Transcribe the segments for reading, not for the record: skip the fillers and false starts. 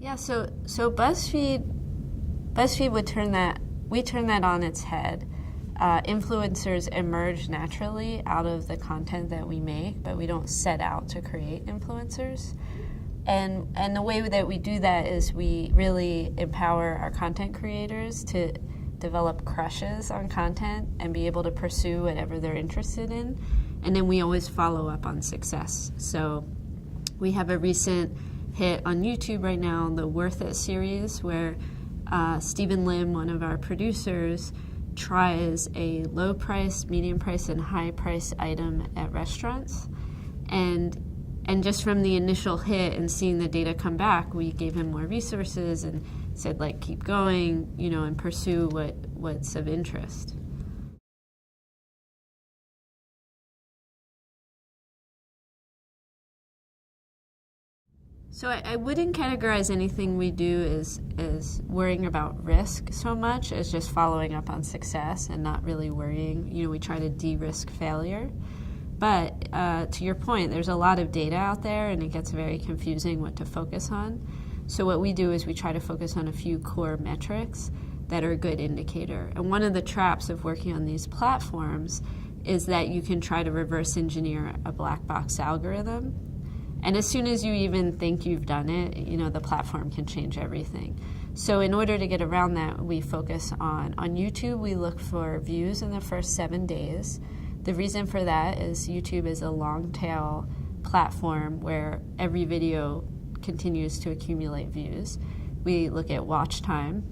Yeah, so BuzzFeed would turn that on its head. Influencers emerge naturally out of the content that we make, but we don't set out to create influencers. And the way that we do that is we really empower our content creators to develop crushes on content and be able to pursue whatever they're interested in. And then we always follow up on success. So we have a recent hit on YouTube right now, the Worth It series, where Stephen Lim, one of our producers, tries a low price, medium price, and high price item at restaurants. And just from the initial hit and seeing the data come back, we gave him more resources and said, like, keep going, and pursue what's of interest. So I wouldn't categorize anything we do as worrying about risk so much as just following up on success and not really worrying. We try to de-risk failure. But to your point, there's a lot of data out there, and it gets very confusing what to focus on. So what we do is we try to focus on a few core metrics that are a good indicator. And one of the traps of working on these platforms is that you can try to reverse engineer a black box algorithm. And as soon as you even think you've done it, the platform can change everything. So in order to get around that, we focus on YouTube, we look for views in the first 7 days. The reason for that is YouTube is a long tail platform where every video continues to accumulate views. We look at watch time,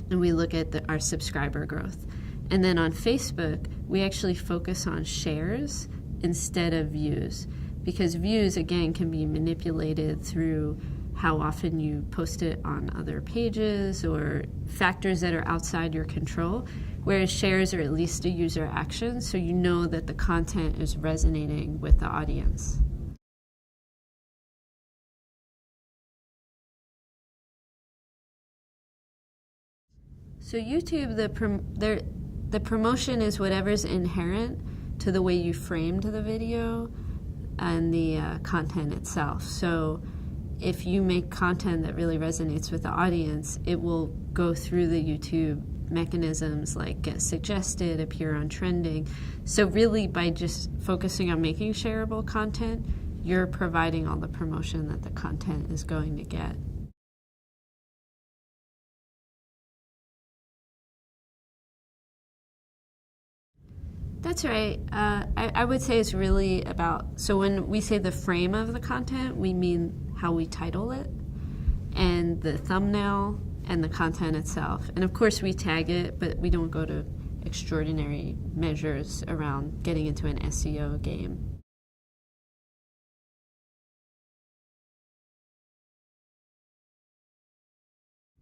and we look at our subscriber growth. And then on Facebook, we actually focus on shares instead of views, because views, again, can be manipulated through how often you post it on other pages or factors that are outside your control, whereas shares are at least a user action, so you know that the content is resonating with the audience. So YouTube, the promotion is whatever's inherent to the way you framed the video and the content itself. So if you make content that really resonates with the audience, it will go through the YouTube mechanisms like get suggested, appear on trending. So really, by just focusing on making shareable content, you're providing all the promotion that the content is going to get. That's right. I would say it's really about, so when we say the frame of the content, we mean how we title it, and the thumbnail, and the content itself. And of course we tag it, but we don't go to extraordinary measures around getting into an SEO game.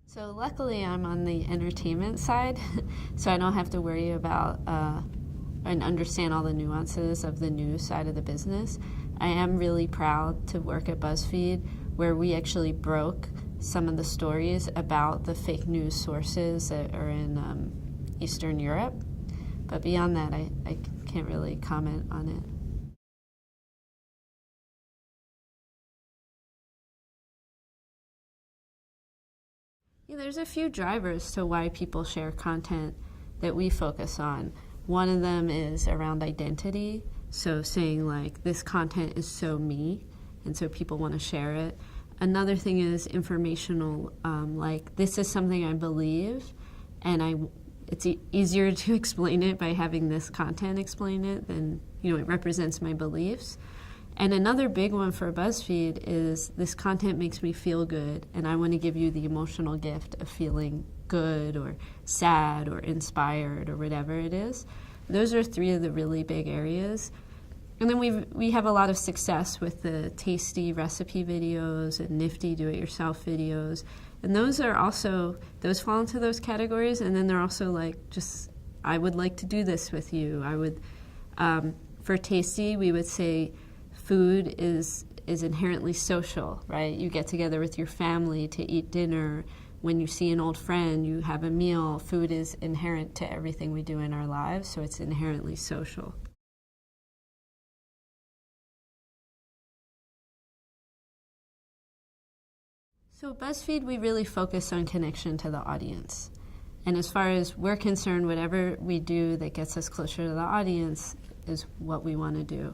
So luckily I'm on the entertainment side, so I don't have to worry about and understand all the nuances of the news side of the business. I am really proud to work at BuzzFeed, where we actually broke some of the stories about the fake news sources that are in Eastern Europe. But beyond that, I can't really comment on it. Yeah, there's a few drivers to why people share content that we focus on. One of them is around identity, so saying like, this content is so me, and so people want to share it. Another thing is informational, like this is something I believe, and it's easier to explain it by having this content explain it than, it represents my beliefs. And another big one for BuzzFeed is this content makes me feel good, and I want to give you the emotional gift of feeling good or sad or inspired or whatever it is. Those are three of the really big areas. And then we have a lot of success with the tasty recipe videos and nifty do-it-yourself videos. And those fall into those categories. And then they're also like, just, I would like to do this with you. For tasty, we would say food is inherently social, right? You get together with your family to eat dinner. When you see an old friend, you have a meal. Food is inherent to everything we do in our lives, so it's inherently social. So BuzzFeed, we really focus on connection to the audience. And as far as we're concerned, whatever we do that gets us closer to the audience is what we want to do.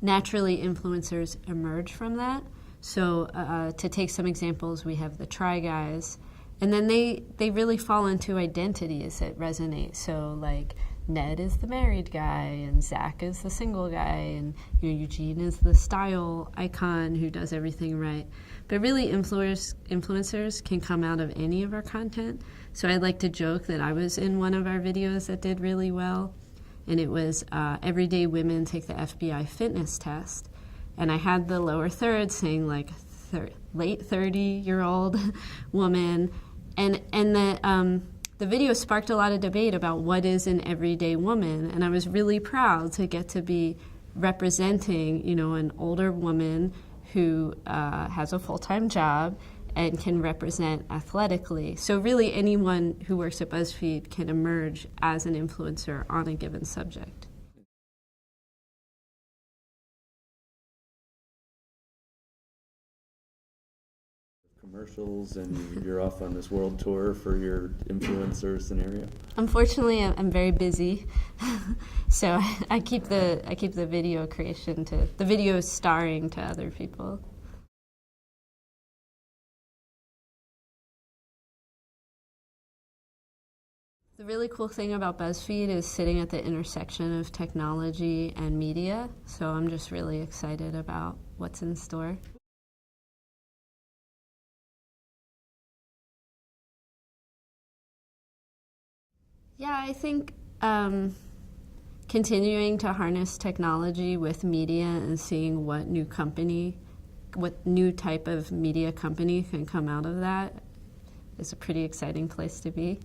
Naturally, influencers emerge from that. So to take some examples, we have the Try Guys. And then they really fall into identities that resonate. So like Ned is the married guy, and Zach is the single guy, and Eugene is the style icon who does everything right. But really, influencers can come out of any of our content. So I like to joke that I was in one of our videos that did really well, and it was Everyday Women Take the FBI Fitness Test. And I had the lower third saying like late 30-year-old woman, and the video sparked a lot of debate about what is an everyday woman, and I was really proud to get to be representing, an older woman who has a full-time job and can represent athletically. So really anyone who works at BuzzFeed can emerge as an influencer on a given subject. Commercials, and you're off on this world tour for your influencer scenario? Unfortunately, I'm very busy, so I keep the video creation to the video starring to other people. The really cool thing about BuzzFeed is sitting at the intersection of technology and media, so I'm just really excited about what's in store. Yeah, I think continuing to harness technology with media and seeing what new type of media company can come out of that is a pretty exciting place to be.